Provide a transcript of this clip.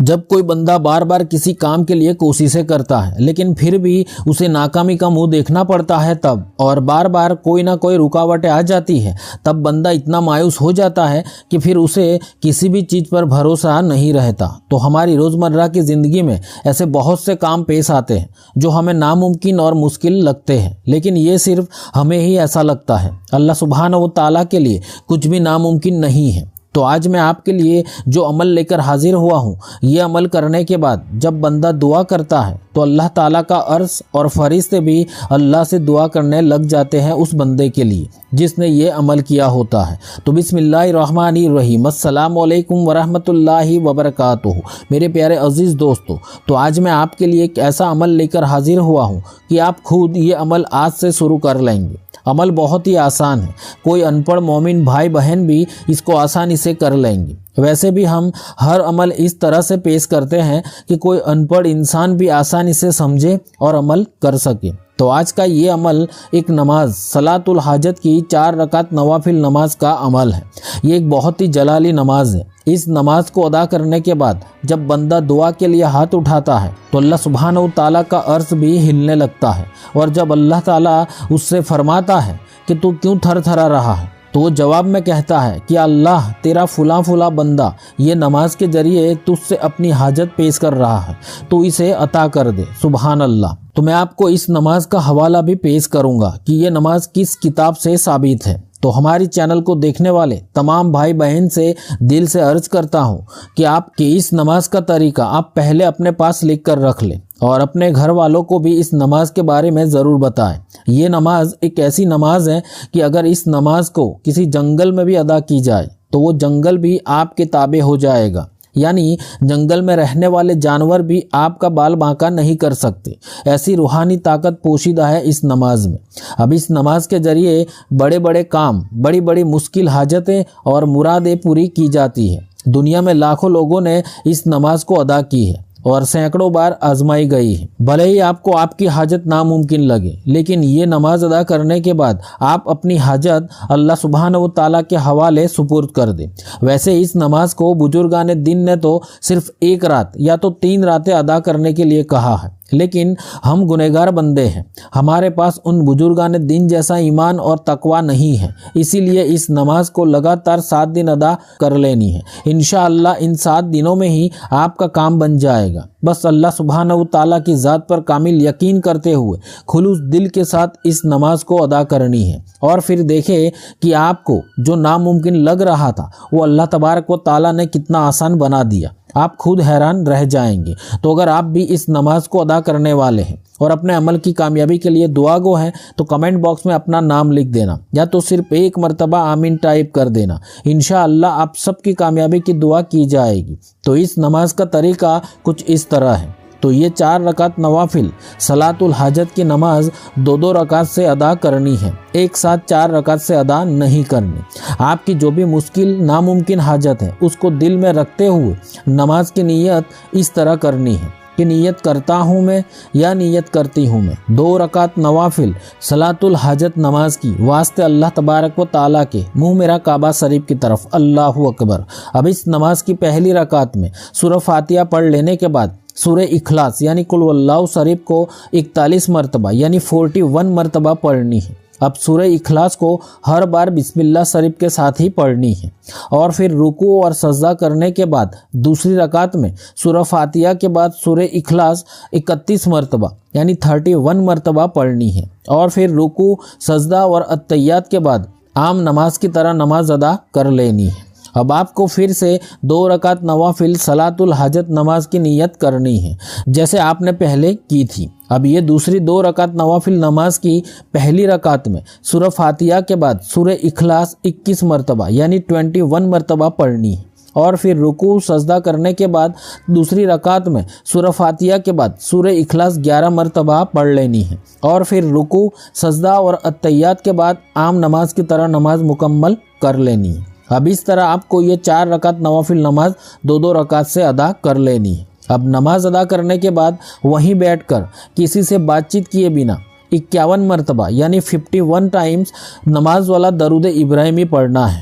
جب کوئی بندہ بار بار کسی کام کے لیے کوششیں کرتا ہے لیکن پھر بھی اسے ناکامی کا منہ دیکھنا پڑتا ہے تب، اور بار بار کوئی نہ کوئی رکاوٹیں آ جاتی ہے، تب بندہ اتنا مایوس ہو جاتا ہے کہ پھر اسے کسی بھی چیز پر بھروسہ نہیں رہتا۔ تو ہماری روزمرہ کی زندگی میں ایسے بہت سے کام پیش آتے ہیں جو ہمیں ناممکن اور مشکل لگتے ہیں، لیکن یہ صرف ہمیں ہی ایسا لگتا ہے۔ اللہ سبحانہ و تعالیٰ کے لیے کچھ بھی ناممکن نہیں ہے۔ تو آج میں آپ کے لیے جو عمل لے کر حاضر ہوا ہوں، یہ عمل کرنے کے بعد جب بندہ دعا کرتا ہے تو اللہ تعالیٰ کا عرش اور فرشتے بھی اللہ سے دعا کرنے لگ جاتے ہیں اس بندے کے لیے جس نے یہ عمل کیا ہوتا ہے۔ تو بسم اللہ الرحمن الرحیم، السلام علیکم ورحمۃ اللہ وبرکاتہ۔ میرے پیارے عزیز دوستو، تو آج میں آپ کے لیے ایک ایسا عمل لے کر حاضر ہوا ہوں کہ آپ خود یہ عمل آج سے شروع کر لیں گے۔ عمل بہت ہی آسان ہے، کوئی ان پڑھ مومن بھائی بہن بھی اس کو آسانی سے کر لیں گے۔ ویسے بھی ہم ہر عمل اس طرح سے پیش کرتے ہیں کہ کوئی ان پڑھ انسان بھی آسانی سے سمجھے اور عمل کر سکے۔ تو آج کا یہ عمل ایک نماز صلاۃ الحاجت کی 4 رکعت نوافل نماز کا عمل ہے۔ یہ ایک بہت ہی جلالی نماز ہے۔ اس نماز کو ادا کرنے کے بعد جب بندہ دعا کے لیے ہاتھ اٹھاتا ہے تو اللہ سبحانہ و تعالیٰ کا عرش بھی ہلنے لگتا ہے، اور جب اللہ تعالیٰ اس سے فرماتا ہے کہ تو کیوں تھر تھرا رہا ہے، تو وہ جواب میں کہتا ہے کہ اللہ تیرا فلاں فلاں بندہ یہ نماز کے ذریعے تجھ سے اپنی حاجت پیش کر رہا ہے، تو اسے عطا کر دے۔ سبحان اللہ۔ تو میں آپ کو اس نماز کا حوالہ بھی پیش کروں گا کہ یہ نماز کس کتاب سے ثابت ہے۔ تو ہماری چینل کو دیکھنے والے تمام بھائی بہن سے دل سے عرض کرتا ہوں کہ آپ کی اس نماز کا طریقہ آپ پہلے اپنے پاس لکھ کر رکھ لیں اور اپنے گھر والوں کو بھی اس نماز کے بارے میں ضرور بتائیں۔ یہ نماز ایک ایسی نماز ہے کہ اگر اس نماز کو کسی جنگل میں بھی ادا کی جائے تو وہ جنگل بھی آپ کے تابع ہو جائے گا، یعنی جنگل میں رہنے والے جانور بھی آپ کا بال باnkا نہیں کر سکتے۔ ایسی روحانی طاقت پوشیدہ ہے اس نماز میں۔ اب اس نماز کے ذریعے بڑے بڑے کام، بڑی بڑی مشکل حاجتیں اور مرادیں پوری کی جاتی ہیں۔ دنیا میں لاکھوں لوگوں نے اس نماز کو ادا کی ہے اور سینکڑوں بار آزمائی گئی ہے۔ بھلے ہی آپ کو آپ کی حاجت ناممکن لگے، لیکن یہ نماز ادا کرنے کے بعد آپ اپنی حاجت اللہ سبحانہ و تعالیٰ کے حوالے سپرد کر دیں۔ ویسے اس نماز کو بزرگان دین نے تو صرف 1 رات یا تو 3 راتیں ادا کرنے کے لیے کہا ہے، لیکن ہم گنہگار بندے ہیں، ہمارے پاس ان بزرگان دین جیسا ایمان اور تقوی نہیں ہے، اسی لیے اس نماز کو لگاتار 7 دن ادا کر لینی ہے۔ انشاءاللہ ان 7 دنوں میں ہی آپ کا کام بن جائے گا۔ بس اللہ سبحانہ و تعالیٰ کی ذات پر کامل یقین کرتے ہوئے خلوص دل کے ساتھ اس نماز کو ادا کرنی ہے، اور پھر دیکھیں کہ آپ کو جو ناممکن لگ رہا تھا وہ اللہ تبارک و تعالیٰ نے کتنا آسان بنا دیا۔ آپ خود حیران رہ جائیں گے۔ تو اگر آپ بھی اس نماز کو ادا کرنے والے ہیں اور اپنے عمل کی کامیابی کے لیے دعا گو ہیں تو کمنٹ باکس میں اپنا نام لکھ دینا، یا تو صرف 1 مرتبہ آمین ٹائپ کر دینا۔ انشاءاللہ آپ سب کی کامیابی کی دعا کی جائے گی۔ تو اس نماز کا طریقہ کچھ اس طرح ہے۔ تو یہ 4 رکعت نوافل صلاۃ الحاجت کی نماز 2 رکعت سے ادا کرنی ہے، ایک ساتھ 4 رکعت سے ادا نہیں کرنی۔ آپ کی جو بھی مشکل ناممکن حاجت ہے اس کو دل میں رکھتے ہوئے نماز کی نیت اس طرح کرنی ہے کہ نیت کرتا ہوں میں یا نیت کرتی ہوں میں 2 رکعت نوافل صلاۃ الحاجت نماز کی واسطے اللہ تبارک و تعالیٰ کے منہ میرا کعبہ شریف کی طرف، اللہ اکبر۔ اب اس نماز کی پہلی رکعت میں سورہ فاتحہ پڑھ لینے کے بعد سورہ اخلاص یعنی قل واللہ شریف کو 41 مرتبہ یعنی 41 مرتبہ پڑھنی ہے۔ اب سورہ اخلاص کو ہر بار بسم اللہ شریف کے ساتھ ہی پڑھنی ہے، اور پھر رکوع اور سجدہ کرنے کے بعد دوسری رکعت میں سورہ فاتحہ کے بعد سورہ اخلاص 31 مرتبہ یعنی 31 مرتبہ پڑھنی ہے، اور پھر رکوع، سجدہ اور اتحیات کے بعد عام نماز کی طرح نماز ادا کر لینی ہے۔ اب آپ کو پھر سے 2 رکعت نوافل صلاۃ الحاجت نماز کی نیت کرنی ہے جیسے آپ نے پہلے کی تھی۔ اب یہ دوسری 2 رکعت نوافل نماز کی پہلی رکعت میں سورہ فاتحہ کے بعد سورہ اخلاص 21 مرتبہ یعنی 21 مرتبہ پڑھنی ہے، اور پھر رکوع سجدہ کرنے کے بعد دوسری رکعت میں سورہ فاتحہ کے بعد سورہ اخلاص 11 مرتبہ پڑھ لینی ہے، اور پھر رکوع، سجدہ اور اتحیات کے بعد عام نماز کی طرح نماز مکمل کر لینی ہے۔ اب اس طرح آپ کو یہ 4 رکعت نوافل نماز 2 رکعت سے ادا کر لینی ہے۔ اب نماز ادا کرنے کے بعد وہیں بیٹھ کر کسی سے بات چیت کیے بنا 51 مرتبہ یعنی 51 ٹائمز نماز والا درود ابراہیمی پڑھنا ہے۔